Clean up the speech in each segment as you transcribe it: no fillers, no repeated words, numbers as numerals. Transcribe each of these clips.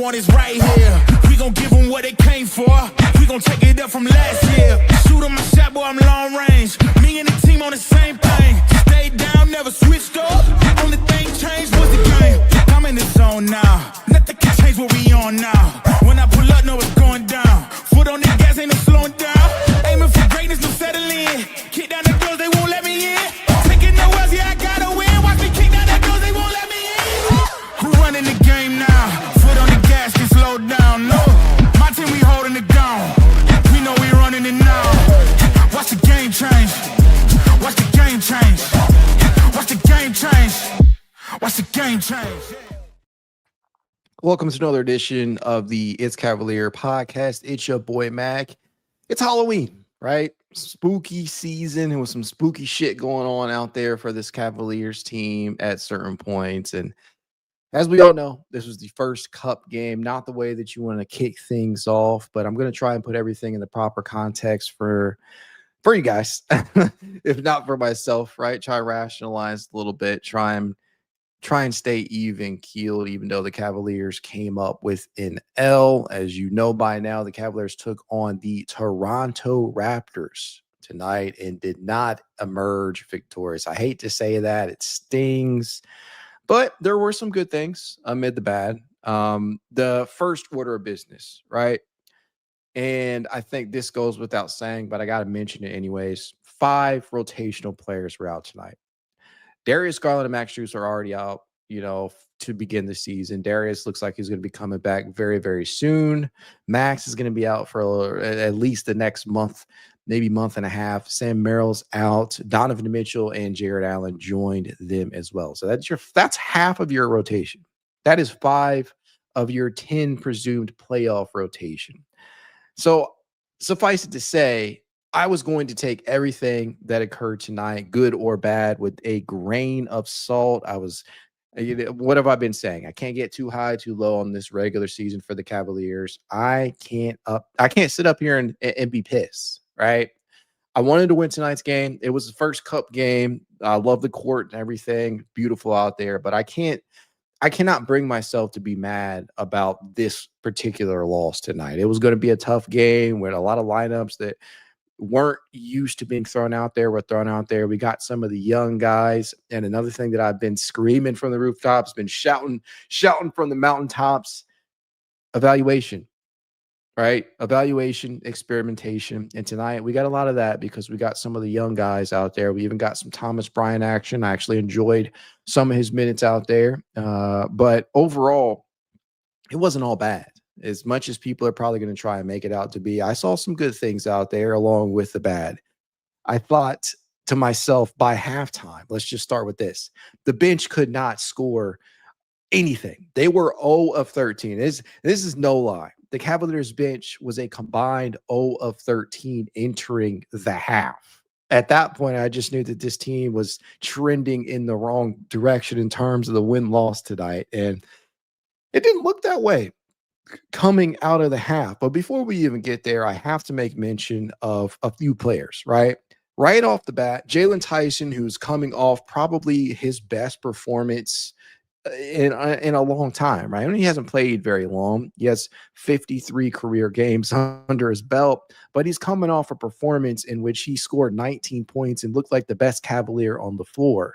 want is right here. We gon' give them what they came for. We gon' take it up from last year. Shoot on my shot, boy, I'm long range. Me and the team on the same thing. Stayed down, never switched up. Only thing changed was the game. I'm in the zone now. Nothing can change what we on now. When I pull up, know it's going down. Foot on the gas, ain't no slowing down. Aiming for greatness, no settling. Kick down the doors, they won't let me in. Taking no L's, yeah, I gotta win. Watch me kick down the doors, they won't let me in. Who running the game now? Foot on the gas, can slow down. No, my team, we holding it down. We know we running it now. Watch the game change. Watch the game change. Watch the game change. Watch the game change. Welcome to another edition of the It's Cavalier podcast. It's your boy Mac. It's Halloween, right? Spooky season. There was some spooky shit going on out there for this Cavaliers team at certain points. And as we all know, this was the first cup game, not the way that you want to kick things off, but I'm going to try and put everything in the proper context for you guys, if not for myself, right? Try to rationalize a little bit, try and stay even keeled, even though the Cavaliers came up with an L. As you know by now, the Cavaliers took on the Toronto Raptors tonight and did not emerge victorious. I hate to say that. It stings, but there were some good things amid the bad. The first order of business, right? And I think this goes without saying, but I got to mention it anyways. 5 rotational players were out tonight. Darius, Garland, and Max Strus are already out, to begin the season. Darius looks like he's going to be coming back very, very soon. Max is going to be out for at least the next month, maybe month and a half. Sam Merrill's out. Donovan Mitchell and Jarrett Allen joined them as well. So that's half of your rotation. That is 5 of your 10 presumed playoff rotation. So suffice it to say, I was going to take everything that occurred tonight, good or bad, with a grain of salt. What have I been saying? I can't get too high, too low on this regular season for the Cavaliers. I can't sit up here and be pissed, right? I wanted to win tonight's game. It was the first cup game. I love the court and everything. Beautiful out there, but I cannot bring myself to be mad about this particular loss tonight. It was going to be a tough game with a lot of lineups that weren't used to being thrown out there were thrown out there. We got some of the young guys. And another thing that I've been screaming from the rooftops, been shouting from the mountaintops, evaluation, right? Evaluation, experimentation. And tonight we got a lot of that because we got some of the young guys out there. We even got some Thomas Bryant action. I actually enjoyed some of his minutes out there. But overall, it wasn't all bad. As much as people are probably going to try and make it out to be, I saw some good things out there along with the bad. I thought to myself by halftime, let's just start with this. The bench could not score anything. They were 0 of 13. This is no lie. The Cavaliers bench was a combined 0 of 13 entering the half. At that point, I just knew that this team was trending in the wrong direction in terms of the win-loss tonight. And it didn't look that way coming out of the half. But before we even get there, I have to make mention of a few players, right? Right off the bat, Jaylen Tyson, who's coming off probably his best performance in a long time, right? I mean, he hasn't played very long. He has 53 career games under his belt, but he's coming off a performance in which he scored 19 points and looked like the best Cavalier on the floor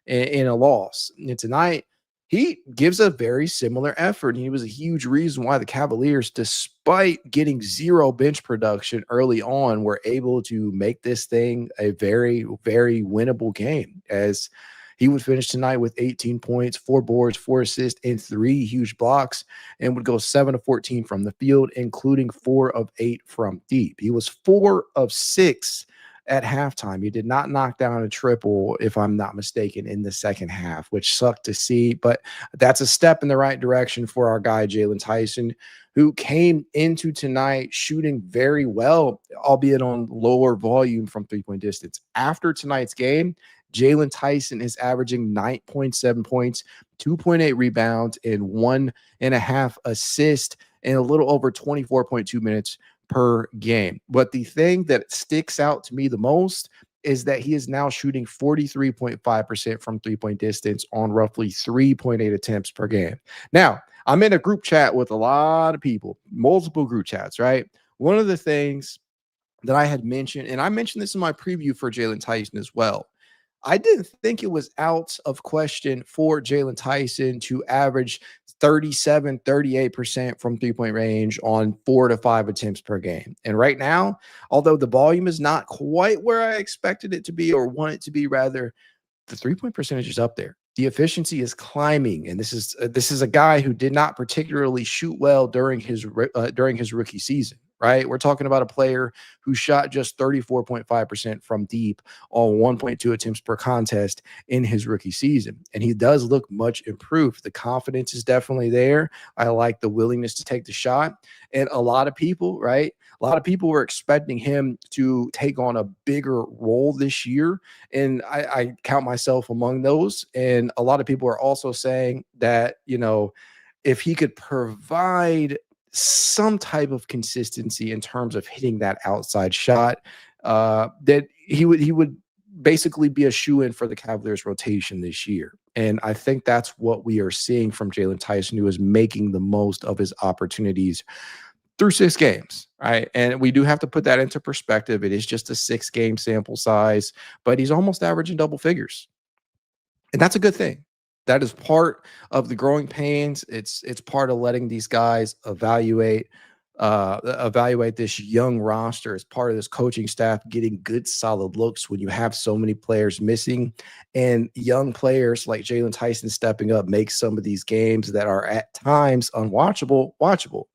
in a loss. And tonight, he gives a very similar effort. And he was a huge reason why the Cavaliers, despite getting 0 bench production early on, were able to make this thing a very, very winnable game, as he would finish tonight with 18 points, 4 boards, 4 assists, and 3 huge blocks, and would go 7 of 14 from the field, including 4 of 8 from deep. He was 4 of 6 at halftime. He did not knock down a triple, if I'm not mistaken, in the second half, which sucked to see, but that's a step in the right direction for our guy, Jaylen Tyson, who came into tonight shooting very well, albeit on lower volume from three-point distance. After tonight's game, Jaylen Tyson is averaging 9.7 points, 2.8 rebounds, and 1.5 assists in a little over 24.2 minutes per game. But the thing that sticks out to me the most is that he is now shooting 43.5% from three-point distance on roughly 3.8 attempts per game. Now, I'm in a group chat with a lot of people, multiple group chats, right? One of the things that I had mentioned, and I mentioned this in my preview for Jaylen Tyson as well. I didn't think it was out of question for Jaylen Tyson to average 37, 38% from three-point range on 4 to 5 attempts per game. And right now, although the volume is not quite where I expected it to be, or want it to be rather, the three-point percentage is up there. The efficiency is climbing, and this is a guy who did not particularly shoot well during his rookie season, right? We're talking about a player who shot just 34.5% from deep on 1.2 attempts per contest in his rookie season, and he does look much improved. The confidence is definitely there. I like the willingness to take the shot, and a lot of people, right? A lot of people were expecting him to take on a bigger role this year, and I count myself among those. And a lot of people are also saying that, if he could provide some type of consistency in terms of hitting that outside shot, that he would basically be a shoe-in for the Cavaliers rotation this year. And I think that's what we are seeing from Jaylen Tyson, who is making the most of his opportunities through 6 games, right? And we do have to put that into perspective. It is just a 6-game sample size, but he's almost averaging double figures. And that's a good thing. That is part of the growing pains. It's part of letting these guys evaluate this young roster as part of this coaching staff getting good, solid looks when you have so many players missing, and young players like Jaylen Tyson stepping up makes some of these games that are at times unwatchable watchable.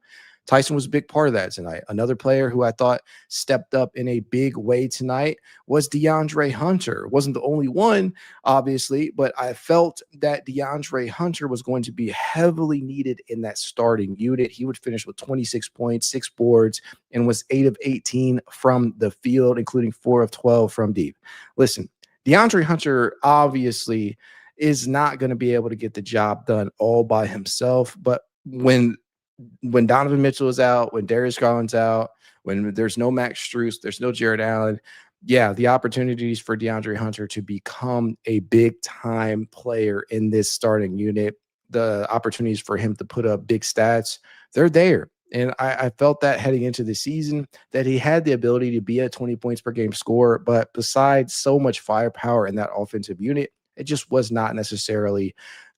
Tyson was a big part of that tonight. Another player who I thought stepped up in a big way tonight was DeAndre Hunter. Wasn't the only one, obviously, but I felt that DeAndre Hunter was going to be heavily needed in that starting unit. He would finish with 26 points, 6 boards, and was 8 of 18 from the field, including 4 of 12 from deep. Listen, DeAndre Hunter obviously is not going to be able to get the job done all by himself, but when Donovan Mitchell is out, when Darius Garland's out, when there's no Max Strus, there's no Jarrett Allen, yeah, the opportunities for DeAndre Hunter to become a big-time player in this starting unit, the opportunities for him to put up big stats, they're there. And I felt that heading into the season, that he had the ability to be a 20 points per game scorer, but besides so much firepower in that offensive unit, it just was not necessarily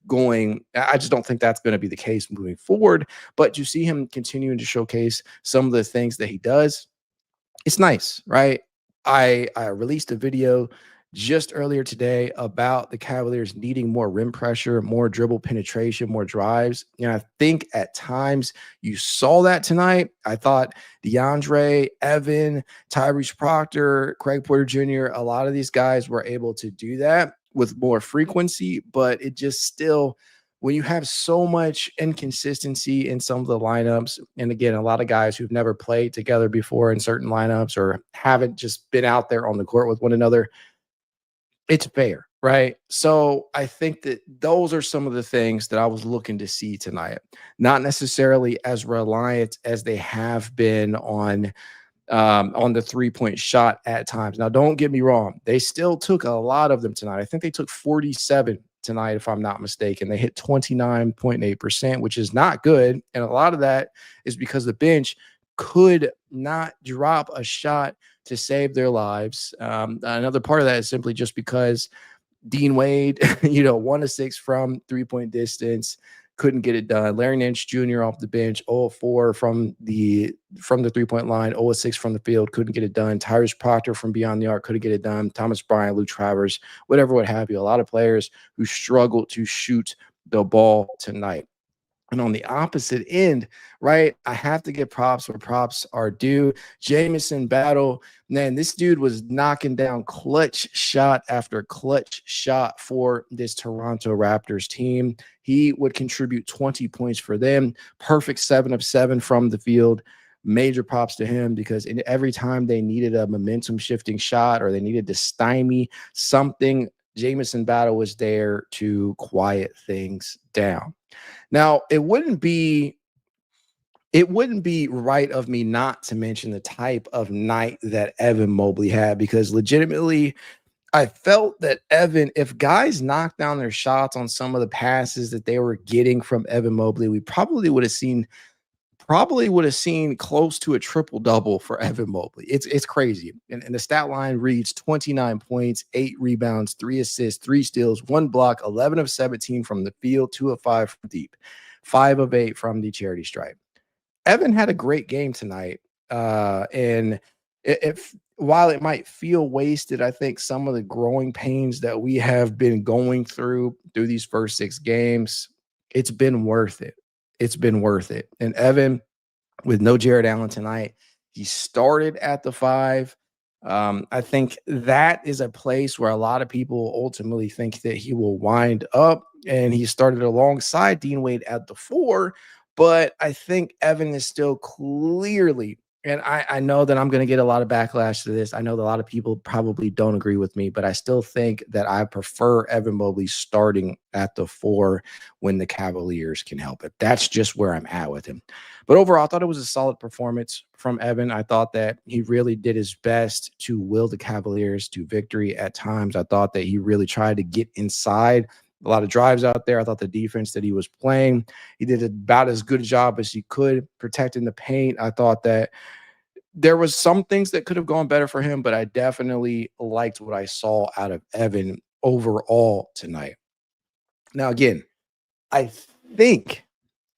going. I just don't think that's going to be the case moving forward. But you see him continuing to showcase some of the things that he does. It's nice, right? I released a video just earlier today about the Cavaliers needing more rim pressure, more dribble penetration, more drives. And I think at times you saw that tonight. I thought DeAndre, Evan, Tyrese Proctor, Craig Porter Jr., a lot of these guys were able to do that with more frequency, but it just still, when you have so much inconsistency in some of the lineups, and again, a lot of guys who've never played together before in certain lineups or haven't just been out there on the court with one another, it's fair, right? So I think that those are some of the things that I was looking to see tonight, not necessarily as reliant as they have been on the three-point shot at times. Now, don't get me wrong. They still took a lot of them tonight. I think they took 47 tonight, if I'm not mistaken. They hit 29.8%, which is not good. And a lot of that is because the bench could not drop a shot to save their lives. Another part of that is simply just because Dean Wade, 1 of 6 from three-point distance, couldn't get it done. Larry Nance Jr. off the bench, 0 of 4 from the three-point line, 0 of 6 from the field, couldn't get it done. Tyrese Proctor from beyond the arc couldn't get it done. Thomas Bryant, Lou Travers, whatever, what have you. A lot of players who struggled to shoot the ball tonight. And on the opposite end, right, I have to give props where props are due. Jamison Battle, man, this dude was knocking down clutch shot after clutch shot for this Toronto Raptors team. He would contribute 20 points for them. Perfect 7 of 7 from the field. Major props to him, because every time they needed a momentum shifting shot or they needed to stymie something, Jamison Battle was there to quiet things down. Now, it wouldn't be right of me not to mention the type of night that Evan Mobley had, because legitimately I felt that Evan, if guys knocked down their shots on some of the passes that they were getting from Evan Mobley, we probably would have seen close to a triple double for Evan Mobley. It's crazy. And the stat line reads 29 points, 8 rebounds, 3 assists, 3 steals, 1 block, 11 of 17 from the field, 2 of 5 from deep, 5 of 8 from the charity stripe. Evan had a great game tonight. And if while it might feel wasted, I think some of the growing pains that we have been going through these first 6 games, it's been worth it. It's been worth it. And Evan, with no Jarrett Allen tonight, he started at the 5. I think that is a place where a lot of people ultimately think that he will wind up, and he started alongside Dean Wade at the 4. But I think Evan is still clearly, and I know that I'm going to get a lot of backlash to this. I know that a lot of people probably don't agree with me, but I still think that I prefer Evan Mobley starting at the 4 when the Cavaliers can help it. That's just where I'm at with him. But overall, I thought it was a solid performance from Evan. I thought that he really did his best to will the Cavaliers to victory at times. I thought that he really tried to get inside a lot of drives out there. I thought the defense that he was playing, he did about as good a job as he could protecting the paint. I thought that there was some things that could have gone better for him, but I definitely liked what I saw out of Evan overall tonight. Now, again, I think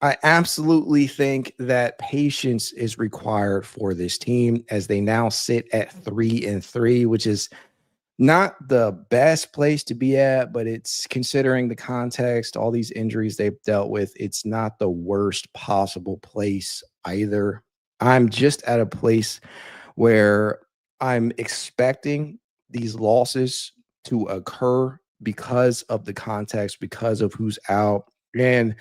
I absolutely think that patience is required for this team as they now sit at 3-3, which is not the best place to be at, but it's considering the context, all these injuries they've dealt with, it's not the worst possible place either. I'm just at a place where I'm expecting these losses to occur because of the context, because of who's out, and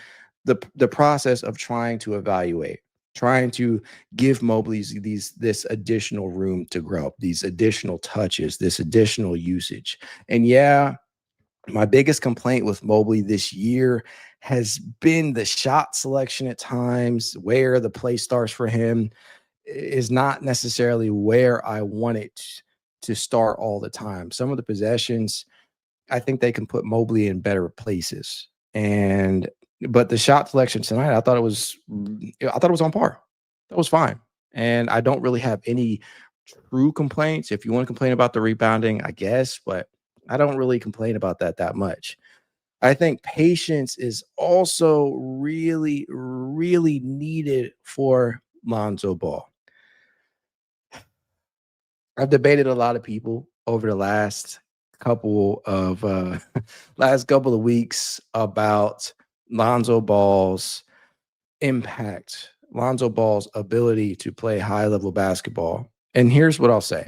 the process of trying to evaluate, trying to give Mobley's this additional room to grow, these additional touches, this additional usage. And yeah, my biggest complaint with Mobley this year has been the shot selection at times, where the play starts for him is not necessarily where I want it to start all the time. Some of the possessions, I think they can put Mobley in better places. But the shot selection tonight, I thought it was on par. That was fine. And I don't really have any true complaints. If you want to complain about the rebounding, I guess, but I don't really complain about that much. I think patience is also really, really needed for Lonzo Ball. I've debated a lot of people over the last couple of weeks about Lonzo Ball's impact, Lonzo Ball's ability to play high-level basketball. And here's what I'll say.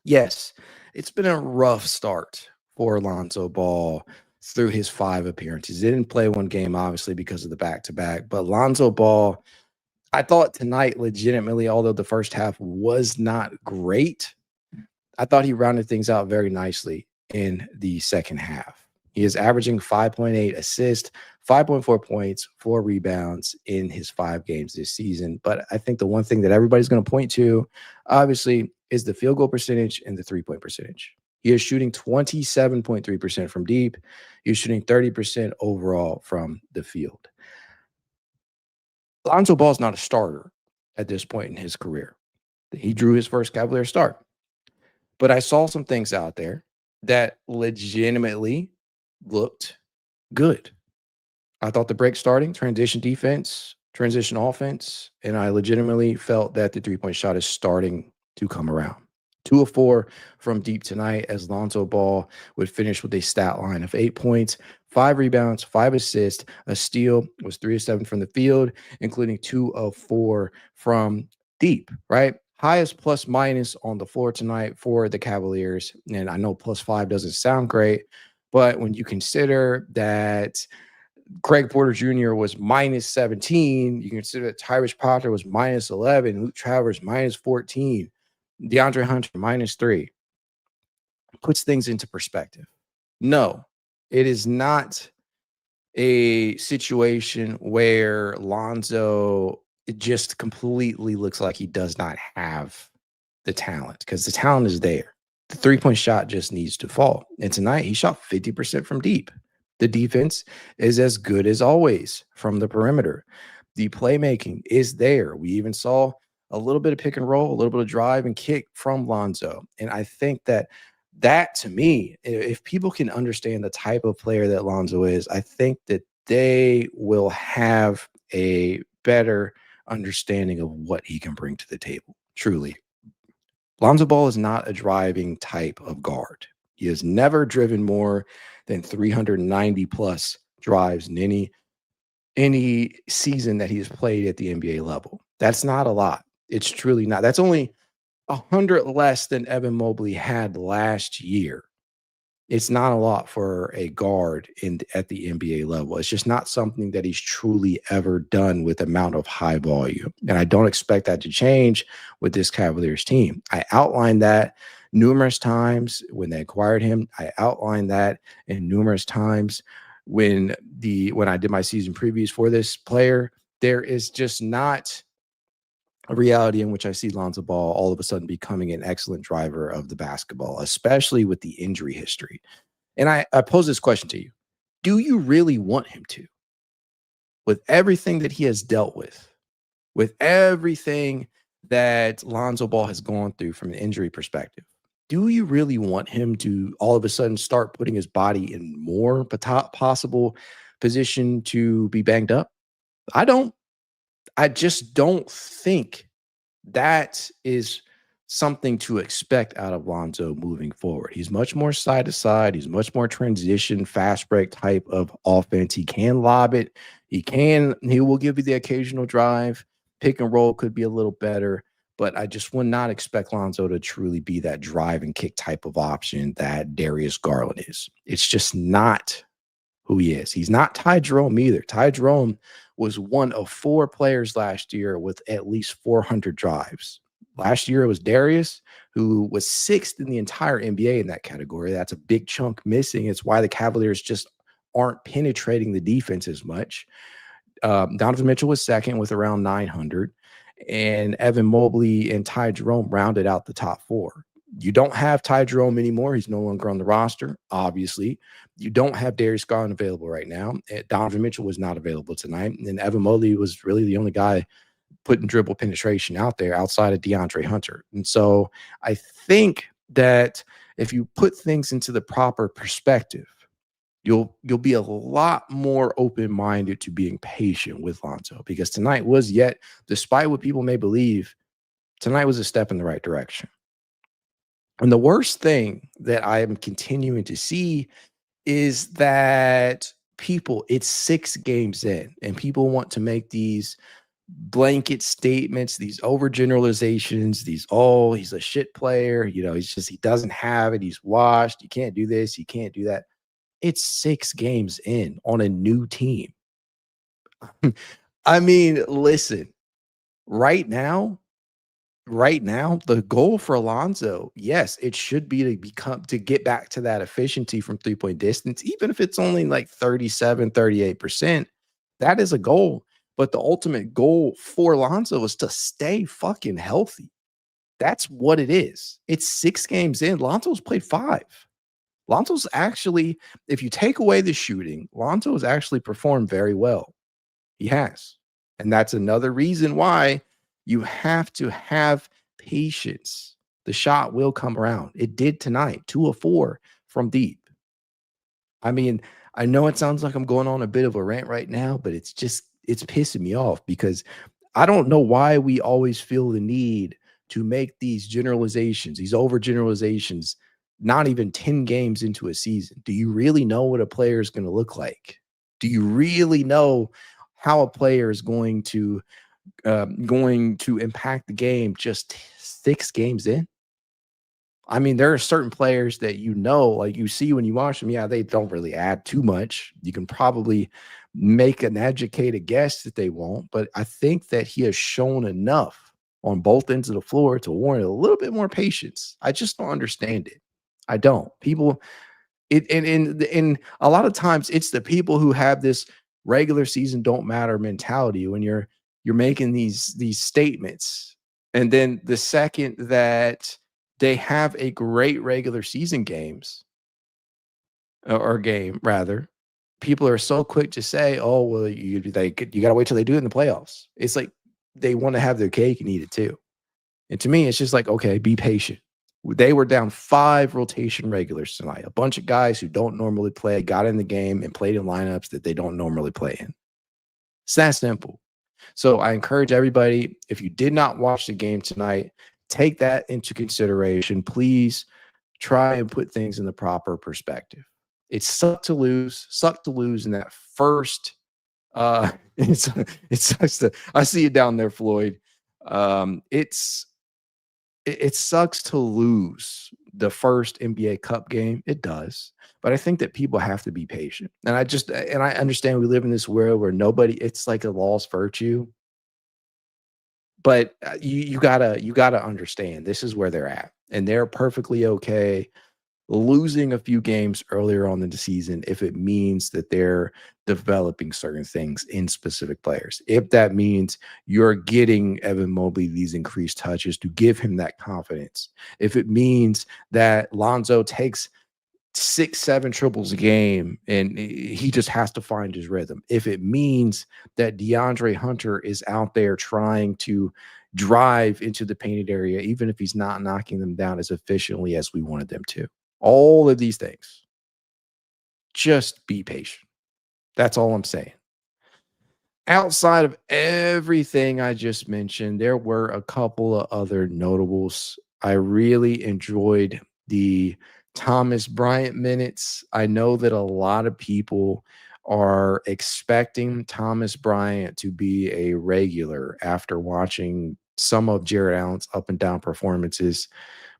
Yes, it's been a rough start for Lonzo Ball through his 5 appearances. He didn't play one game, obviously, because of the back-to-back. But Lonzo Ball, I thought tonight, legitimately, although the first half was not great, I thought he rounded things out very nicely in the second half. He is averaging 5.8 assists, 5.4 points, 4 rebounds in his 5 games this season. But I think the one thing that everybody's going to point to, obviously, is the field goal percentage and the 3-point percentage. He is shooting 27.3% from deep. He's shooting 30% overall from the field. Lonzo Ball is not a starter at this point in his career. He drew his first Cavalier start. But I saw some things out there that legitimately looked good. I thought the break starting, transition defense, transition offense, and I legitimately felt that the 3-point shot is starting to come around. 2 of 4 from deep tonight, as Lonzo Ball would finish with a stat line of 8 points, 5 rebounds, 5 assists, a steal, was 3 of 7 from the field, including 2 of 4 from deep, right? Highest plus minus on the floor tonight for the Cavaliers. And I know +5 doesn't sound great, but when you consider that Craig Porter Jr. was -17, you can consider that Tyrese Potter was -11, Luke Travers -14, DeAndre Hunter -3. Puts things into perspective. No, it is not a situation where Lonzo just completely looks like he does not have the talent, because the talent is there. The three-point shot just needs to fall. And tonight he shot 50% from deep. The defense is as good as always from the perimeter. The playmaking is there. We even saw a little bit of pick and roll, a little bit of drive and kick from Lonzo. And I think that to me, if people can understand the type of player that Lonzo is, I think that they will have a better understanding of what he can bring to the table. Truly. Lonzo Ball is not a driving type of guard. He has never driven more than 390 plus drives in any season that he has played at the NBA level. That's not a lot. It's truly not. That's only 100 less than Evan Mobley had last year. It's not a lot for a guard at the NBA level. It's just not something that he's truly ever done with amount of high volume. And I don't expect that to change with this Cavaliers team. I outlined that numerous times when they acquired him. I outlined that in numerous times when I did my season previews for this player. There is just not a reality in which I see Lonzo Ball all of a sudden becoming an excellent driver of the basketball, especially with the injury history. And I pose this question to you. Do you really want him to? With everything that he has dealt with everything that Lonzo Ball has gone through from an injury perspective, do you really want him to all of a sudden start putting his body in more possible position to be banged up? I don't. I just don't think that is something to expect out of Lonzo moving forward. He's much more side to side. He's much more transition, fast break type of offense. He can lob it. He will give you the occasional drive. Pick and roll could be a little better, but I just would not expect Lonzo to truly be that drive and kick type of option that Darius Garland is. It's just not who he is. He's not Ty Jerome either. Ty Jerome was one of 4 players last year with at least 400 drives. Last year it was Darius, who was 6th in the entire NBA in that category. That's a big chunk missing. It's why the Cavaliers just aren't penetrating the defense as much. Donovan Mitchell was 2nd with around 900, and Evan Mobley and Ty Jerome rounded out the top 4. You don't have Ty Jerome anymore. He's no longer on the roster, obviously. You don't have Darius Garland available right now. Donovan Mitchell was not available tonight. And Evan Mobley was really the only guy putting dribble penetration out there outside of DeAndre Hunter. And so I think that if you put things into the proper perspective, you'll be a lot more open-minded to being patient with Lonzo, because tonight was yet, despite what people may believe, tonight was a step in the right direction. And the worst thing that I am continuing to see is that it's 6 games in, and people want to make these blanket statements, these overgeneralizations, he's a shit player. He doesn't have it. He's washed. You can't do this. You can't do that. It's 6 games in on a new team. I mean, listen, right now, the goal for Lonzo, yes, it should be to get back to that efficiency from 3-point distance, even if it's only like 37, 38%. That is a goal. But the ultimate goal for Lonzo is to stay fucking healthy. That's what it is. It's 6 games in. Lonzo's played 5. Lonzo's actually, if you take away the shooting, Lonzo has actually performed very well. He has. And that's another reason why you have to have patience. The shot will come around. It did tonight, 2 of 4 from deep. I mean, I know it sounds like I'm going on a bit of a rant right now, but it's pissing me off, because I don't know why we always feel the need to make these generalizations, these overgeneralizations, not even 10 games into a season. Do you really know what a player is going to look like? Do you really know how a player is going to impact the game just 6 games in? I mean, there are certain players that like you see when you watch them, yeah, they don't really add too much. You can probably make an educated guess that they won't, but I think that he has shown enough on both ends of the floor to warrant a little bit more patience. I just don't understand it. I don't. And a lot of times it's the people who have this regular season don't matter mentality when you're making these statements, and then the second that they have a great regular season games or game rather. People are so quick to say, "Oh, well, you gotta wait till they do it in the playoffs." It's like they want to have their cake and eat it too. And to me, it's just like, okay, be patient. They were down 5 rotation regulars tonight. A bunch of guys who don't normally play got in the game and played in lineups that they don't normally play in. It's that simple. So I encourage everybody, if you did not watch the game tonight, take that into consideration. Please try and put things in the proper perspective. It sucked to lose in that first. It's it sucks to. I see you down there, Floyd. It sucks to lose the first NBA Cup game. It does. But I think that people have to be patient. And I understand we live in this world where it's like a lost virtue. But you gotta understand this is where they're at. And they're perfectly okay losing a few games earlier on in the season if it means that they're developing certain things in specific players. If that means you're getting Evan Mobley these increased touches to give him that confidence. If it means that Lonzo takes 6, 7 triples a game and he just has to find his rhythm. If it means that DeAndre Hunter is out there trying to drive into the painted area, even if he's not knocking them down as efficiently as we wanted them to. All of these things. Just be patient. That's all I'm saying. Outside of everything I just mentioned, there were a couple of other notables. I really enjoyed the Thomas Bryant minutes. I know that a lot of people are expecting Thomas Bryant to be a regular after watching some of Jarrett Allen's up and down performances.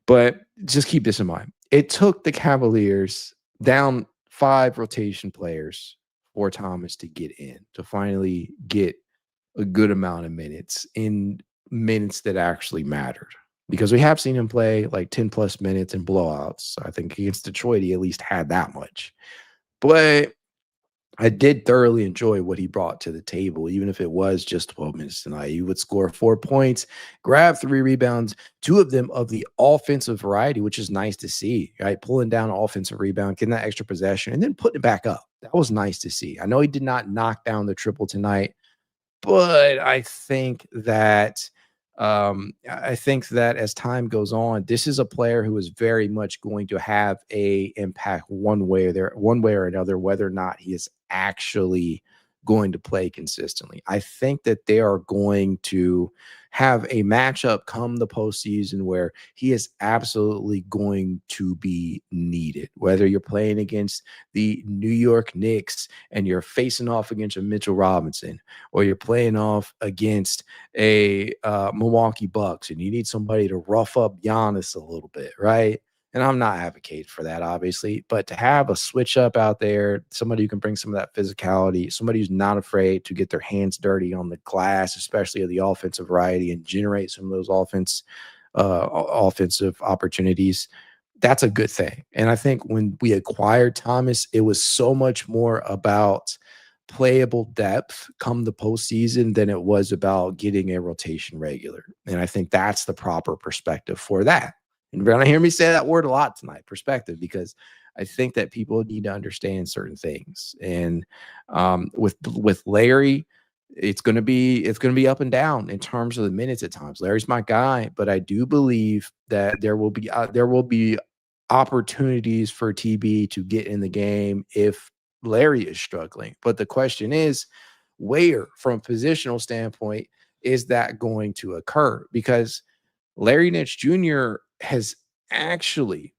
But just keep this in mind. It took the Cavaliers down 5 rotation players for Thomas to get in, to finally get a good amount of minutes that actually mattered. Because we have seen him play like 10 plus minutes in blowouts. I think against Detroit, he at least had that much. But I did thoroughly enjoy what he brought to the table, even if it was just 12 minutes tonight. He would score 4 points, grab 3 rebounds, 2 of them of the offensive variety, which is nice to see, right? Pulling down an offensive rebound, getting that extra possession, and then putting it back up. That was nice to see. I know he did not knock down the triple tonight, but I think that as time goes on, this is a player who is very much going to have a impact one way or another, whether or not he is actually going to play consistently. I think that they are going to have a matchup come the postseason where he is absolutely going to be needed. Whether you're playing against the New York Knicks and you're facing off against a Mitchell Robinson, or you're playing off against a Milwaukee Bucks and you need somebody to rough up Giannis a little bit, right? And I'm not advocating for that, obviously, but to have a switch up out there, somebody who can bring some of that physicality, somebody who's not afraid to get their hands dirty on the glass, especially of the offensive variety, and generate some of those offensive opportunities, that's a good thing. And I think when we acquired Thomas, it was so much more about playable depth come the postseason than it was about getting a rotation regular. And I think that's the proper perspective for that. And you're going to hear me say that word a lot tonight, perspective, because I think that people need to understand certain things. And with Larry, it's going to be up and down in terms of the minutes at times. Larry's my guy, but I do believe that there will be opportunities for TB to get in the game if Larry is struggling. But the question is, where, from a positional standpoint, is that going to occur? Because Larry Nance Jr. has actually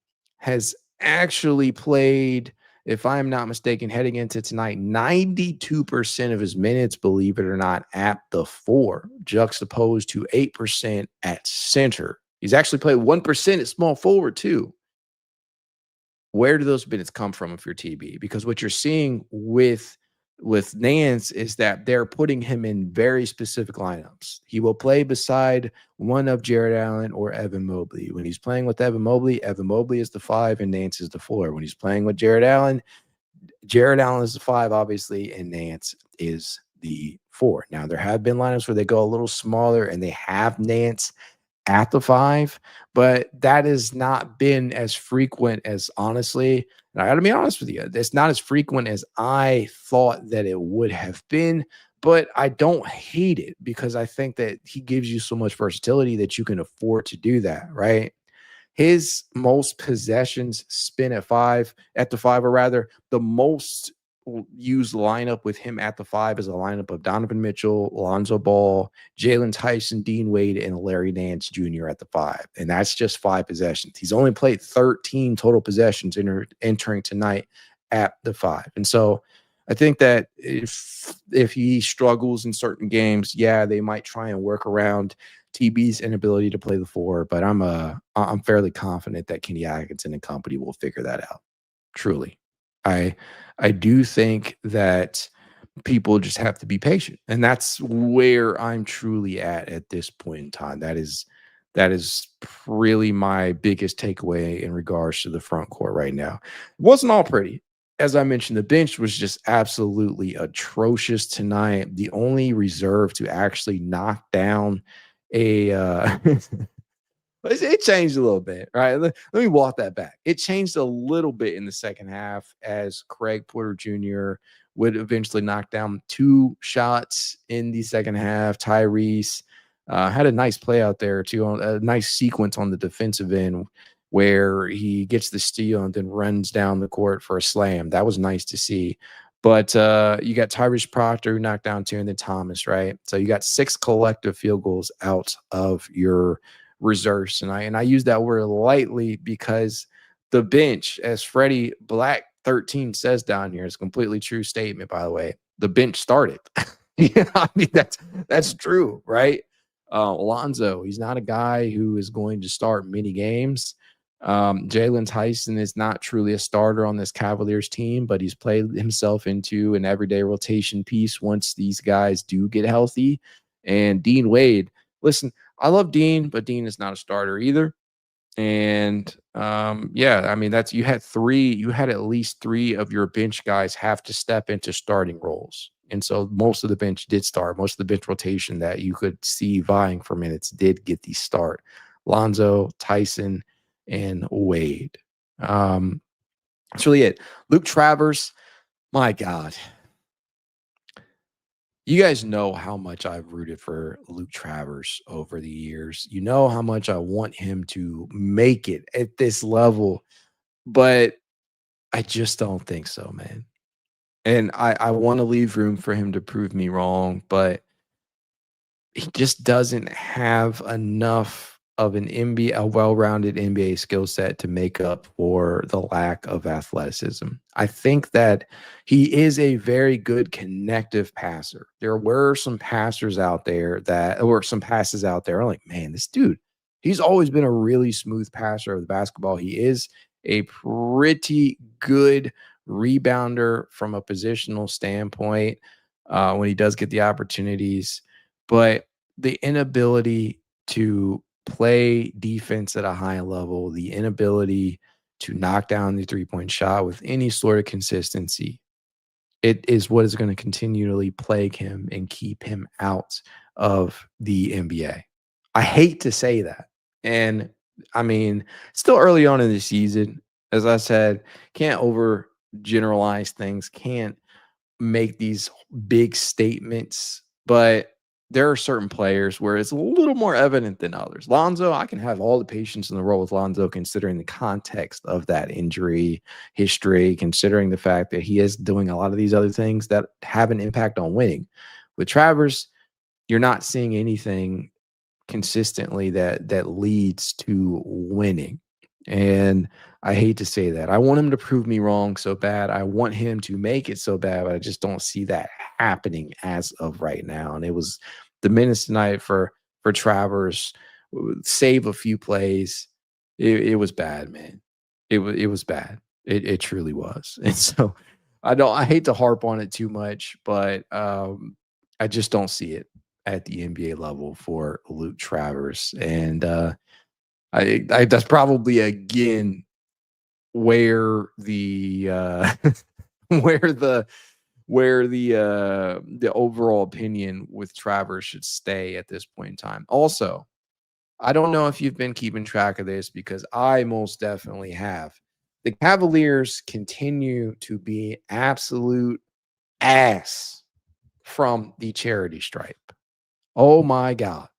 played, if I'm not mistaken, heading into tonight, 92% of his minutes, believe it or not, at the 4, juxtaposed to 8% at center. He's actually played 1% at small forward too. Where do those minutes come from if you're TB? Because what you're seeing with Nance is that they're putting him in very specific lineups. He will play beside one of Jarrett Allen or Evan Mobley. When he's playing with Evan Mobley is the 5 and Nance is the 4. When he's playing with Jarrett Allen is the 5, obviously, and Nance is the 4. Now, there have been lineups where they go a little smaller and they have Nance at the 5, but that has not been as frequent as, honestly, and I got to be honest with you, it's not as frequent as I thought that it would have been, but I don't hate it because I think that he gives you so much versatility that you can afford to do that, right? His most possessions spin at the 5, or rather, the most used lineup with him at the 5 is a lineup of Donovan Mitchell, Lonzo Ball, Jaylen Tyson, Dean Wade, and Larry Nance Jr. at the 5. And that's just 5 possessions. He's only played 13 total possessions entering tonight at the 5. And so I think that if he struggles in certain games, yeah, they might try and work around TB's inability to play the 4, but I'm fairly confident that Kenny Atkinson and company will figure that out. Truly. I do think that people just have to be patient, and that's where I'm truly at this point in time. That is really my biggest takeaway in regards to the front court right now. It wasn't all pretty. As I mentioned, the bench was just absolutely atrocious tonight. The only reserve to actually knock down a it changed a little bit, right? Let me walk that back. It changed a little bit in the second half as Craig Porter Jr. would eventually knock down 2 shots in the second half. Tyrese had a nice play out there too, a nice sequence on the defensive end where he gets the steal and then runs down the court for a slam. That was nice to see. But you got Tyrese Proctor who knocked down 2, and then Thomas, right? So you got 6 collective field goals out of your reserves tonight. And I use that word lightly because the bench, as Freddie Black 13 says down here, it's a completely true statement, by the way. The bench started. Yeah, I mean, that's true, right? Lonzo, he's not a guy who is going to start many games. Jaylen Tyson is not truly a starter on this Cavaliers team, but he's played himself into an everyday rotation piece once these guys do get healthy. And Dean Wade, listen, I love Dean, but Dean is not a starter either. And yeah, I mean, you had at least 3 of your bench guys have to step into starting roles. And so most of the bench did start. Most of the bench rotation that you could see vying for minutes did get the start. Lonzo, Tyson, and Wade. That's really it. Luke Travers, my God. You guys know how much I've rooted for Luke Travers over the years. You know how much I want him to make it at this level, but I just don't think so, man. And I want to leave room for him to prove me wrong, but he just doesn't have enough of a well-rounded NBA skill set to make up for the lack of athleticism. I think that he is a very good connective passer. There were some passers out there some passes out there. I'm like, man, this dude, he's always been a really smooth passer of the basketball. He is a pretty good rebounder from a positional standpoint when he does get the opportunities. But the inability to play defense at a high level, the inability to knock down the three-point shot with any sort of consistency, it is what is going to continually plague him and keep him out of the NBA. I hate to say that. And I mean, still early on in the season, as I said, can't overgeneralize things, can't make these big statements, but there are certain players where it's a little more evident than others. Lonzo, I can have all the patience in the world with Lonzo, considering the context of that injury history, considering the fact that he is doing a lot of these other things that have an impact on winning. With Travers, you're not seeing anything consistently that leads to winning. And I hate to say that. I want him to prove me wrong so bad. I want him to make it so bad, but I just don't see that happening as of right now. And it was the minutes tonight for Travers, save a few plays. It was bad, man. It was bad. It truly was. And so I hate to harp on it too much, but I just don't see it at the NBA level for Luke Travers. And I that's probably again where the where the overall opinion with Travers should stay at this point in time. Also, I don't know if you've been keeping track of this because I most definitely have. The Cavaliers continue to be absolute ass from the charity stripe. Oh my God.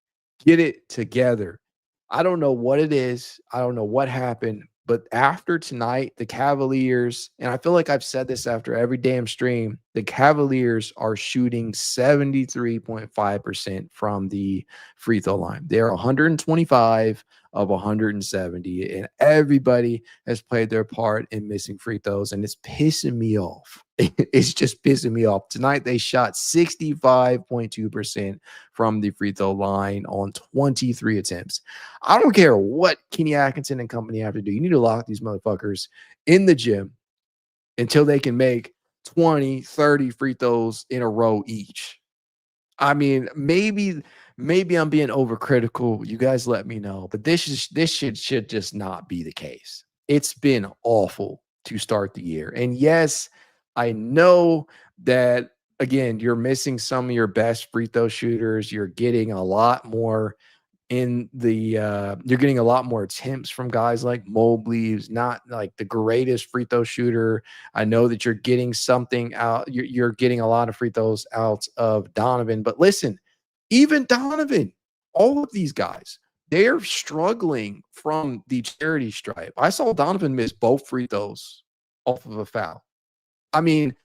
Get it together. I don't know what it is. I don't know what happened. But after tonight, the Cavaliers, and I feel like I've said this after every damn stream, the Cavaliers are shooting 73.5% from the free throw line. They're 125 of 170, and everybody has played their part in missing free throws, and it's pissing me off. It's just pissing me off. Tonight, they shot 65.2% from the free throw line on 23 attempts. I don't care what Kenny Atkinson and company have to do. You need to lock these motherfuckers in the gym until they can make 20, 30 free throws in a row each. I mean, maybe I'm being overcritical. You guys let me know, but this should just not be the case. It's been awful to start the year. And yes, I know that again, you're missing some of your best free throw shooters. You're getting a lot more you're getting a lot more attempts from guys like Mobley, who's not like the greatest free throw shooter. I know that you're getting something out. You're getting a lot of free throws out of Donovan. But listen, even Donovan, all of these guys, they're struggling from the charity stripe. I saw Donovan miss both free throws off of a foul. I mean,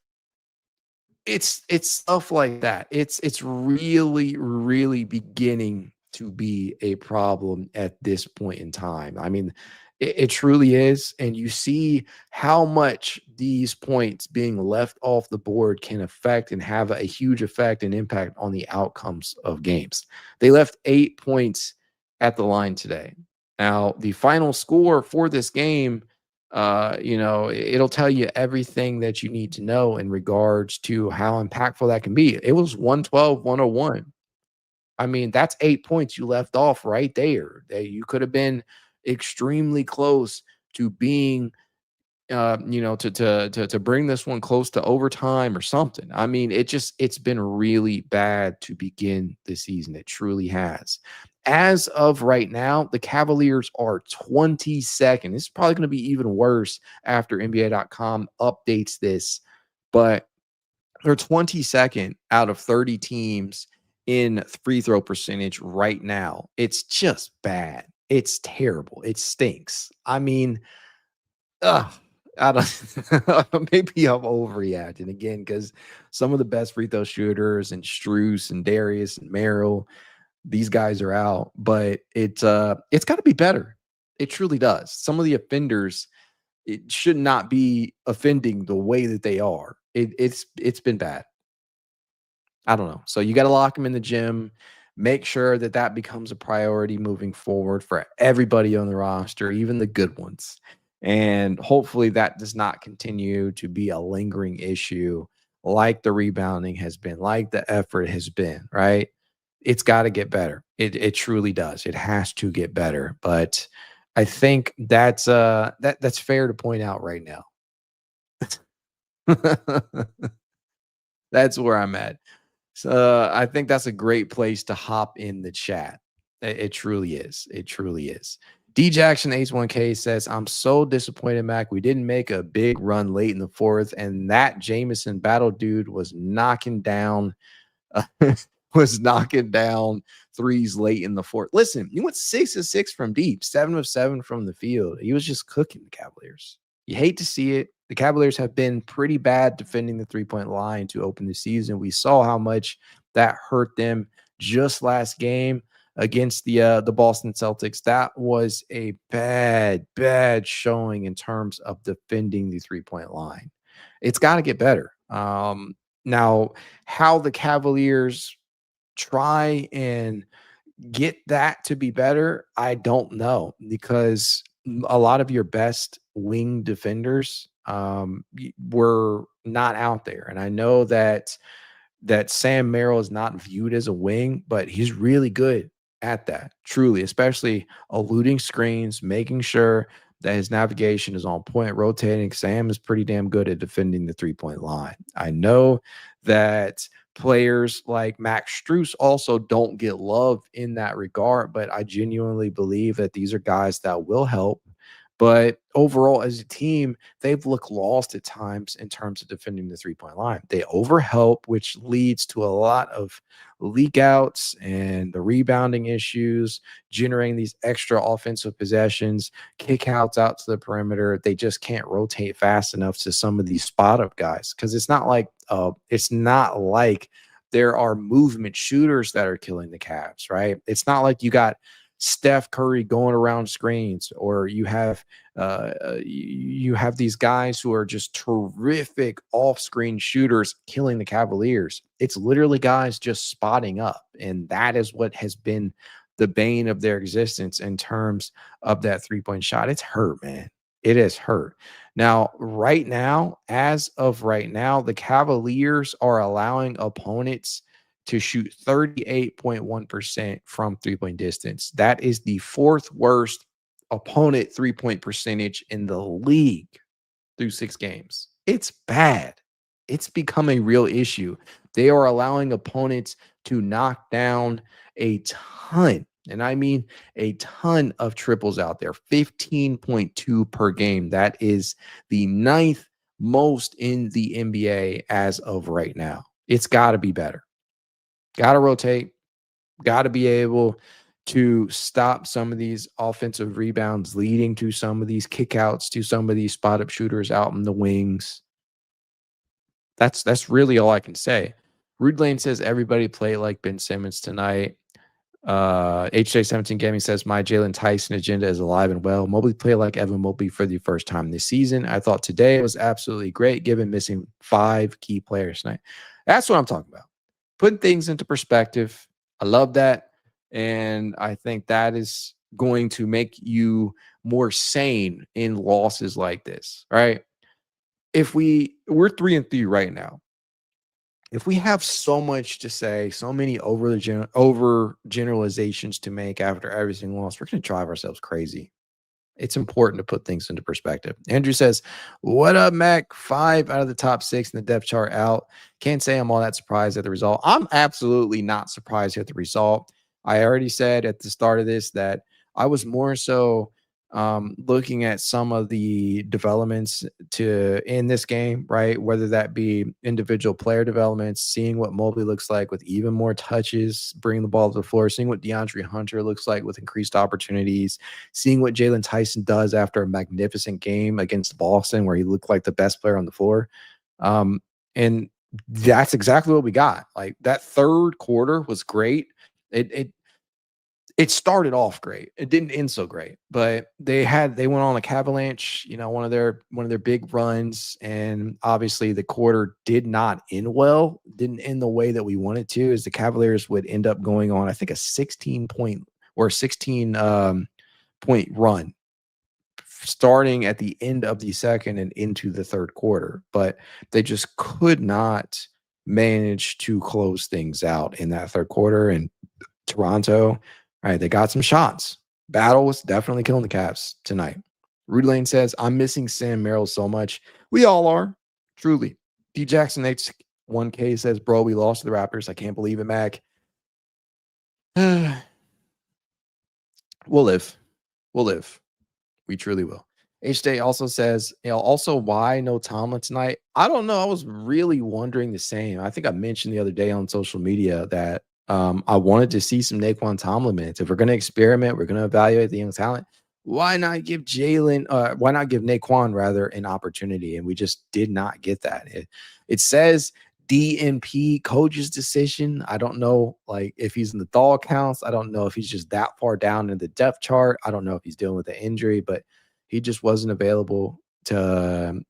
it's stuff like that. It's really, really beginning to be a problem at this point in time. I mean, it truly is. And you see how much these points being left off the board can affect and have a huge effect and impact on the outcomes of games. They left 8 points at the line today. Now, the final score for this game, it'll tell you everything that you need to know in regards to how impactful that can be. It was 112-101. I mean, that's 8 points you left off right there. You could have been extremely close to being, to bring this one close to overtime or something. I mean, it's been really bad to begin the season. It truly has. As of right now, the Cavaliers are 22nd. This is probably going to be even worse after NBA.com updates this, but they're 22nd out of 30 teams in free throw percentage right now. It's just bad. It's terrible. It stinks. I mean, I don't maybe I'm overreacting again because some of the best free throw shooters and Strus and Darius and Merrill, these guys are out, but it's got to be better. It truly does. Some of the offenders, it should not be offending the way that they are. It's been bad. I don't know. So you got to lock them in the gym. Make sure that becomes a priority moving forward for everybody on the roster, even the good ones. And hopefully that does not continue to be a lingering issue like the rebounding has been, like the effort has been, right? It's got to get better. It truly does. It has to get better. But I think that's fair to point out right now. That's where I'm at. So I think that's a great place to hop in the chat. It truly is. It truly is. D Jackson H1K says, I'm so disappointed, Mac. We didn't make a big run late in the fourth, and that Jameson battle dude was knocking down threes late in the fourth. Listen, he went 6 of 6 from deep, 7 of 7 from the field. He was just cooking the Cavaliers. You hate to see it. The Cavaliers have been pretty bad defending the three-point line to open the season. We saw how much that hurt them just last game against the Boston Celtics. That was a bad showing in terms of defending the three-point line. It's got to get better. Now, how the Cavaliers try and get that to be better, I don't know, because a lot of your best wing defenders were not out there. And I know that Sam Merrill is not viewed as a wing, but he's really good at that, truly, especially eluding screens, making sure that his navigation is on point, rotating. Sam is pretty damn good at defending the three-point line. I know that players like Max Strus also don't get love in that regard, but I genuinely believe that these are guys that will help. But overall, as a team, they've looked lost at times in terms of defending the three-point line. They overhelp, which leads to a lot of leak outs and the rebounding issues, generating these extra offensive possessions, kick outs out to the perimeter. They just can't rotate fast enough to some of these spot up guys, because it's not like there are movement shooters that are killing the Cavs, right? It's not like you got Steph Curry going around screens, or you have these guys who are just terrific off-screen shooters killing the Cavaliers. It's literally guys just spotting up, and that is what has been the bane of their existence in terms of that three-point shot. It's hurt, man. It has hurt. Now, as of right now, the Cavaliers are allowing opponents to shoot 38.1% from three-point distance. That is the fourth worst opponent three-point percentage in the league through 6 games. It's bad. It's become a real issue. They are allowing opponents to knock down a ton, and I mean a ton of triples out there, 15.2 per game. That is the 9th most in the NBA as of right now. It's got to be better. Got to rotate, got to be able to stop some of these offensive rebounds leading to some of these kickouts to some of these spot-up shooters out in the wings. That's really all I can say. Rude Lane says everybody play like Ben Simmons tonight. HJ17 Gaming says my Jaylen Tyson agenda is alive and well. Mobley played like Evan Mobley for the first time this season. I thought today was absolutely great given missing 5 key players tonight. That's what I'm talking about. Putting things into perspective. I love that. And I think that is going to make you more sane in losses like this, right? If we're 3-3 right now. If we have so much to say, so many over generalizations to make after every single loss, we're going to drive ourselves crazy. It's important to put things into perspective. Andrew says, what up, Mac? 5 out of the top 6 in the depth chart out. Can't say I'm all that surprised at the result. I'm absolutely not surprised at the result. I already said at the start of this that I was more so looking at some of the developments in this game, right? Whether that be individual player developments, seeing what Mobley looks like with even more touches, bringing the ball to the floor, seeing what DeAndre Hunter looks like with increased opportunities, seeing what Jaylen Tyson does after a magnificent game against Boston where he looked like the best player on the floor. And that's exactly what we got. Like that third quarter was great. It started off great. It didn't end so great, but they went on a avalanche, one of their big runs, and obviously the quarter did not end well. Didn't end the way that we wanted to, as the Cavaliers would end up going on, I think, a 16 point run starting at the end of the second and into the third quarter, but they just could not manage to close things out in that third quarter. And Toronto, all right, they got some shots. Battle was definitely killing the Cavs tonight. Rudy Lane says, I'm missing Sam Merrill so much. We all are, truly. D Jackson H1K says, bro, we lost to the Raptors. I can't believe it, Mac. We'll live. We truly will. H-Day also says, also why no Tomlin tonight? I don't know. I was really wondering the same. I think I mentioned the other day on social media that I wanted to see some Naquan Tomlin minutes. If we're going to experiment, we're going to evaluate the young talent. Why not give Naquan rather an opportunity? And we just did not get that. It says DNP coach's decision. I don't know, like if he's in the thor counts. I don't know if he's just that far down in the depth chart. I don't know if he's dealing with an injury, but he just wasn't available to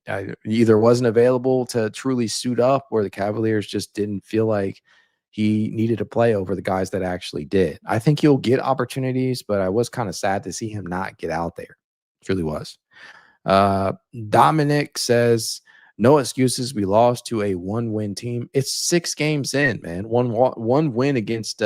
truly suit up, or the Cavaliers just didn't feel like he needed to play over the guys that actually did. I think he'll get opportunities, but I was kind of sad to see him not get out there. It really was. Dominic says, no excuses. We lost to a 1-win team. It's 6 games in, man. One win against,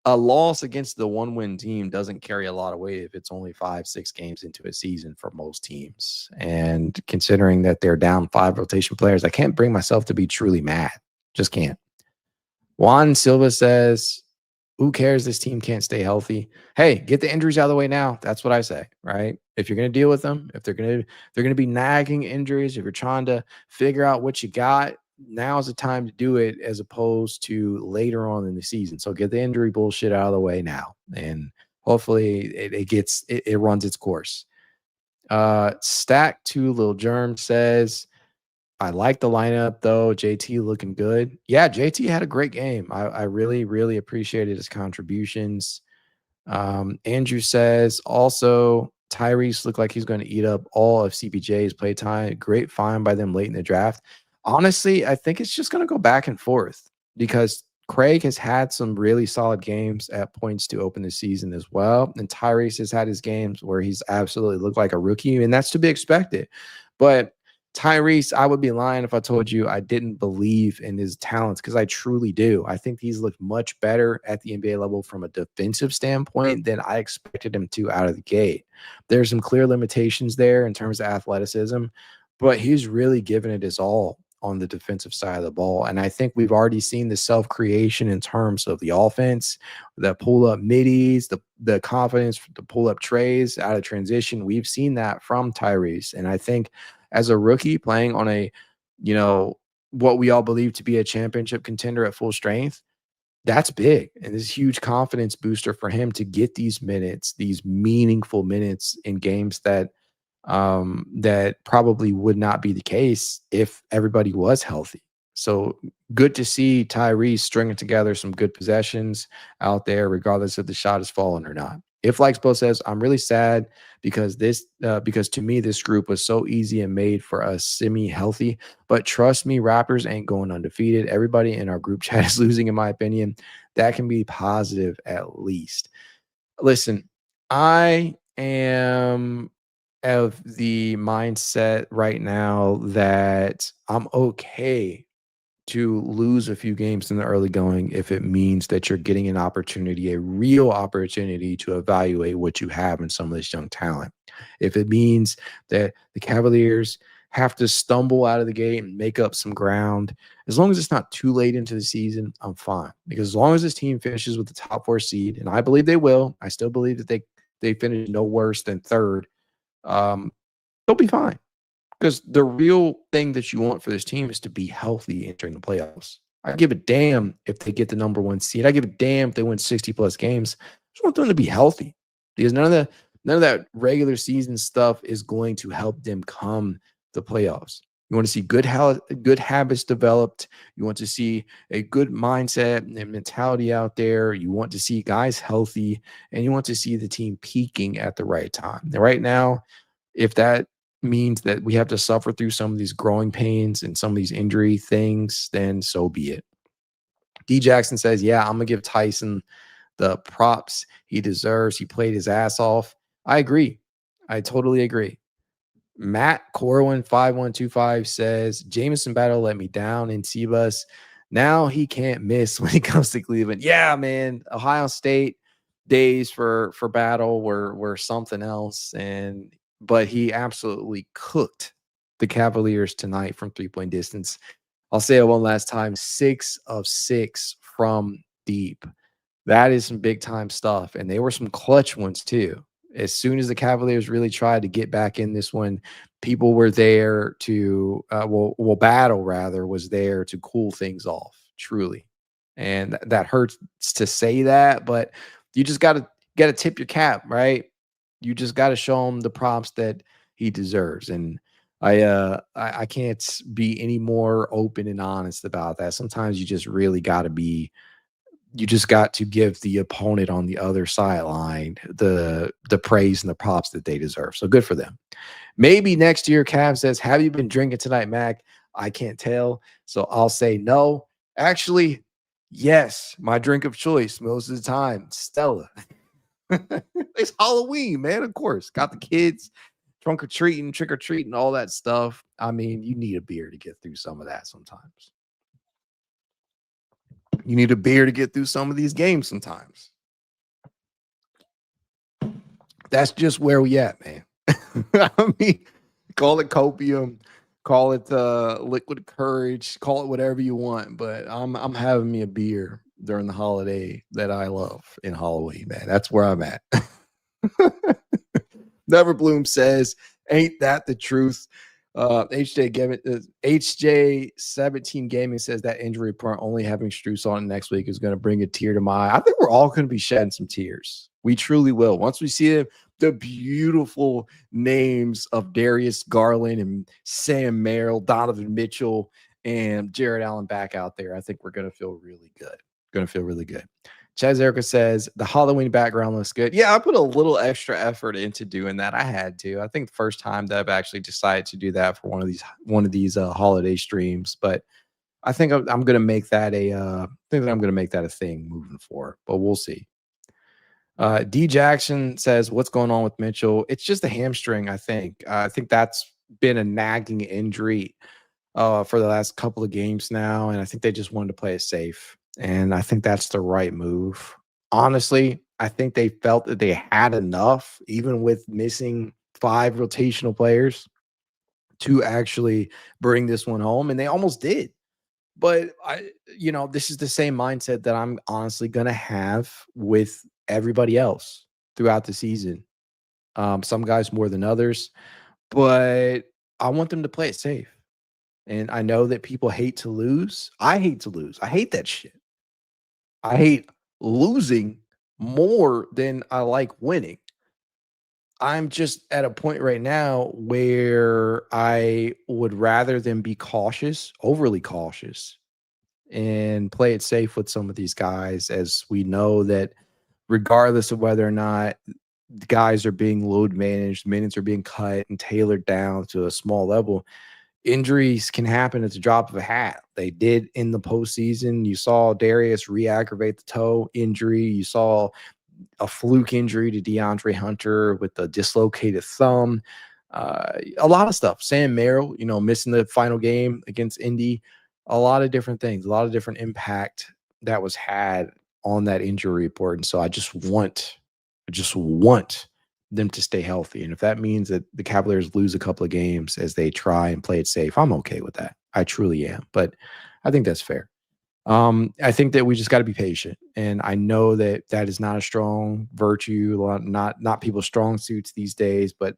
a loss against the one-win team doesn't carry a lot of weight if it's only 5-6 games into a season for most teams. And considering that they're down 5 rotation players, I can't bring myself to be truly mad. Just can't. Juan Silva says, who cares? This team can't stay healthy. Hey, get the injuries out of the way now. That's what I say, right? If you're going to deal with them, if they're going to be nagging injuries, if you're trying to figure out what you got, now's the time to do it as opposed to later on in the season. So get the injury bullshit out of the way now, and hopefully it runs its course. Stack 2 Lil Germ says, I like the lineup though. JT looking good. Yeah, JT had a great game. I really, really appreciated his contributions. Andrew says also Tyrese looked like he's going to eat up all of CPJ's playtime. Great find by them late in the draft. Honestly, I think it's just going to go back and forth because Craig has had some really solid games at points to open the season as well. And Tyrese has had his games where he's absolutely looked like a rookie, and that's to be expected. But Tyrese, I would be lying if I told you I didn't believe in his talents because I truly do. I think he's looked much better at the NBA level from a defensive standpoint than I expected him to out of the gate. There's some clear limitations there in terms of athleticism, but he's really given it his all on the defensive side of the ball. And I think we've already seen the self-creation in terms of the offense, the pull-up middies, the confidence to pull up trays out of transition. We've seen that from Tyrese. And I think as a rookie playing on a, what we all believe to be a championship contender at full strength, that's big. And this huge confidence booster for him to get these minutes, these meaningful minutes in games that probably would not be the case if everybody was healthy. So good to see Tyrese stringing together some good possessions out there, regardless if the shot is falling or not. If Likespo says, I'm really sad because because to me, this group was so easy and made for us semi-healthy. But trust me, Raptors ain't going undefeated. Everybody in our group chat is losing, in my opinion. That can be positive at least. Listen, I am of the mindset right now that I'm okay to lose a few games in the early going if it means that you're getting an opportunity, a real opportunity to evaluate what you have in some of this young talent. If it means that the Cavaliers have to stumble out of the gate and make up some ground, as long as it's not too late into the season, I'm fine. Because as long as this team finishes with the top 4 seed, and I believe they will, I still believe that they finish no worse than 3rd, they'll be fine. Because the real thing that you want for this team is to be healthy entering the playoffs. I give a damn if they get the number 1 seed. I give a damn if they win 60+ games. I just want them to be healthy because none of that regular season stuff is going to help them come the playoffs. You want to see good habits developed. You want to see a good mindset and mentality out there. You want to see guys healthy, and you want to see the team peaking at the right time. Now, right now, if that means that we have to suffer through some of these growing pains and some of these injury things, then so be it. D Jackson says, yeah, I'm going to give Tyson the props he deserves. He played his ass off. I agree. I totally agree. Matt Corwin 5125 says, Jameson Battle let me down in C-Bus. Now he can't miss when it comes to Cleveland. Yeah, man. Ohio State days for Battle were something else. But he absolutely cooked the Cavaliers tonight from 3-point distance. I'll say it one last time, 6 of 6 from deep. That is some big time stuff. And they were some clutch ones too. As soon as the Cavaliers really tried to get back in this one, people were there to, Battle rather was there to cool things off, truly. And that hurts to say that, but you just got to tip your cap, right? You just got to show him the props that he deserves. And I can't be any more open and honest about that. Sometimes you just really got to be, you just got to give the opponent on the other sideline the praise and the props that they deserve. So good for them. Maybe next year, Cav says, have you been drinking tonight, Mac? I can't tell. So I'll say no. Actually, yes, my drink of choice most of the time, Stella. It's Halloween, man. Of course, got the kids trick or treating, all that stuff. I mean, you need a beer to get through some of that sometimes. You need a beer to get through some of these games sometimes. That's just where we at, man. I mean, call it copium, call it liquid courage, call it whatever you want, but I'm having me a beer during the holiday that I love in Halloween, man. That's where I'm at. Never Bloom says, "Ain't that the truth?" HJ 17 Gaming says that injury report only having Strus on next week is going to bring a tear to my eye. I think we're all going to be shedding some tears. We truly will. Once we see the beautiful names of Darius, Garland, and Sam Merrill, Donovan Mitchell, and Jarrett Allen back out there, I think we're going to feel really good. Going to feel really good. Chaz Erica says the Halloween background looks good. Yeah, I put a little extra effort into doing that. I had to. I think the first time that I've actually decided to do that for one of these holiday streams, but I think I'm going to make that a thing moving forward. But we'll see. D Jackson says, "What's going on with Mitchell? It's just a hamstring. I think. I think that's been a nagging injury for the last couple of games now, and I think they just wanted to play it safe. And I think that's the right move. Honestly, I think they felt that they had enough, even with missing 5 rotational players, to actually bring this one home, and they almost did. But this is the same mindset that I'm honestly going to have with everybody else throughout the season. Some guys more than others, but I want them to play it safe. And I know that people hate to lose. I hate to lose. I hate that shit. I hate losing more than I like winning. I'm just at a point right now where I would rather than be cautious, overly cautious, and play it safe with some of these guys, as we know that regardless of whether or not the guys are being load managed, minutes are being cut and tailored down to a small level, injuries can happen at the drop of a hat. They did in the postseason. You saw Darius re-aggravate the toe injury. You saw a fluke injury to DeAndre Hunter with a dislocated thumb. A lot of stuff. Sam Merrill, missing the final game against Indy. A lot of different things. A lot of different impact that was had on that injury report. And so I just want them to stay healthy. And if that means that the Cavaliers lose a couple of games as they try and play it safe, I'm okay with that. I truly am. But I think that's fair. I think that we just got to be patient. And I know that that is not a strong virtue, not people's strong suits these days, but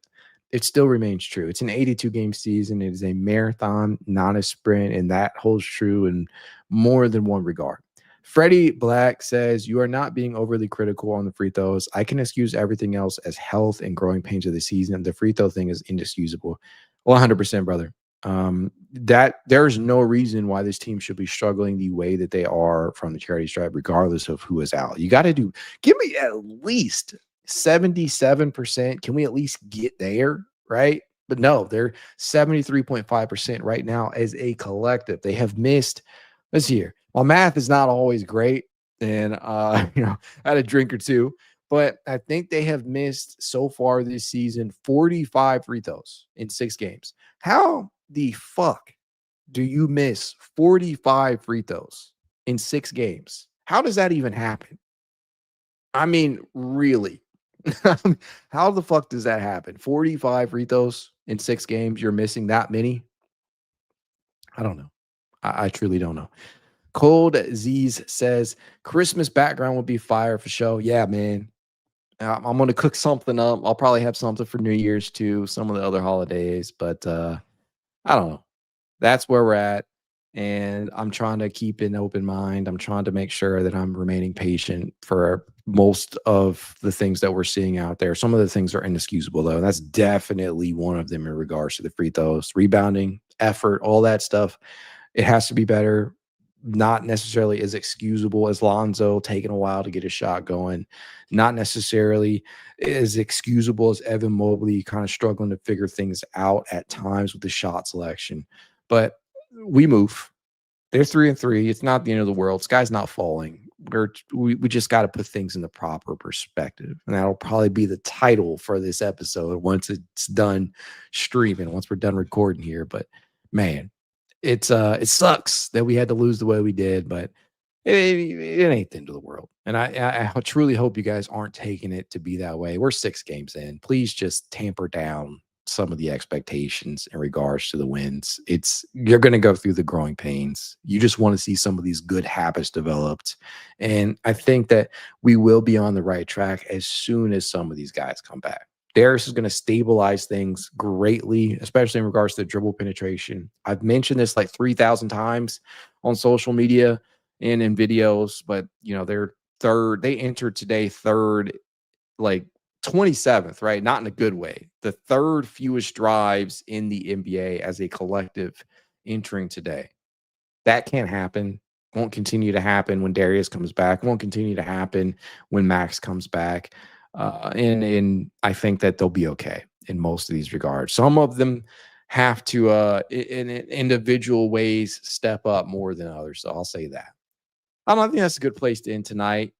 it still remains true. It's an 82 game season. It is a marathon, not a sprint. And that holds true in more than one regard. Freddie Black says, "You are not being overly critical on the free throws. I can excuse everything else as health and growing pains of the season. The free throw thing is inexcusable." 100%, brother. That there's no reason why this team should be struggling the way that they are from the charity stripe, regardless of who is out. You got to give me at least 77%. Can we at least get there? Right. But no, they're 73.5% right now as a collective. They have missed this year. While math is not always great, and I had a drink or two, but I think they have missed so far this season 45 free throws in 6 games. How the fuck do you miss 45 free throws in 6 games? How does that even happen? I mean, really? How the fuck does that happen? 45 free throws in 6 games. You're missing that many? I don't know. I truly don't know. Cold Z's says, "Christmas background would be fire for show." Yeah, man. I'm going to cook something up. I'll probably have something for New Year's too, some of the other holidays, but I don't know. That's where we're at. And I'm trying to keep an open mind. I'm trying to make sure that I'm remaining patient for most of the things that we're seeing out there. Some of the things are inexcusable, though. And that's definitely one of them in regards to the free throws, rebounding, effort, all that stuff. It has to be better. Not necessarily as excusable as Lonzo taking a while to get his shot going. Not necessarily as excusable as Evan Mobley kind of struggling to figure things out at times with the shot selection. But we move. They're 3-3. It's not the end of the world. Sky's not falling. We just got to put things in the proper perspective. And that'll probably be the title for this episode once it's done streaming, once we're done recording here. But man, it sucks that we had to lose the way we did, but it ain't the end of the world. And I truly hope you guys aren't taking it to be that way. We're 6 games in. Please just tamper down some of the expectations in regards to the wins. You're going to go through the growing pains. You just want to see some of these good habits developed. And I think that we will be on the right track as soon as some of these guys come back. Darius is going to stabilize things greatly, especially in regards to the dribble penetration. I've mentioned this like 3,000 times on social media and in videos, but they're third. They entered today third, like 27th, right? Not in a good way. The third fewest drives in the NBA as a collective entering today. That can't happen. Won't continue to happen when Darius comes back. Won't continue to happen when Max comes back. And I think that they'll be okay in most of these regards. Some of them have to, in individual ways, step up more than others. So I'll say that. I don't think that's a good place to end tonight.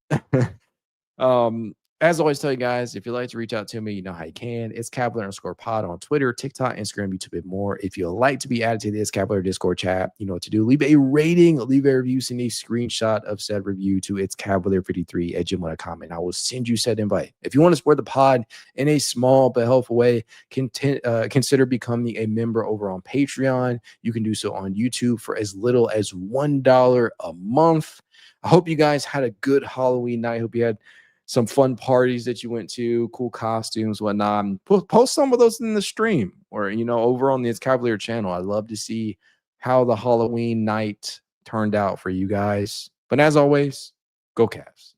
As always, tell you guys, if you'd like to reach out to me, you know how you can. It's Cavalier_pod on Twitter, TikTok, Instagram, YouTube, and more. If you'd like to be added to the It's Cavalier Discord chat, you know what to do. Leave a rating, leave a review, send a screenshot of said review to It's Cavalier53@gmail.com, and I will send you said invite. If you want to support the pod in a small but helpful way, consider becoming a member over on Patreon. You can do so on YouTube for as little as $1 a month. I hope you guys had a good Halloween night. I hope you had some fun parties that you went to, cool costumes, whatnot. Post some of those in the stream or, over on the It's Cavalier channel. I'd love to see how the Halloween night turned out for you guys. But as always, go Cavs.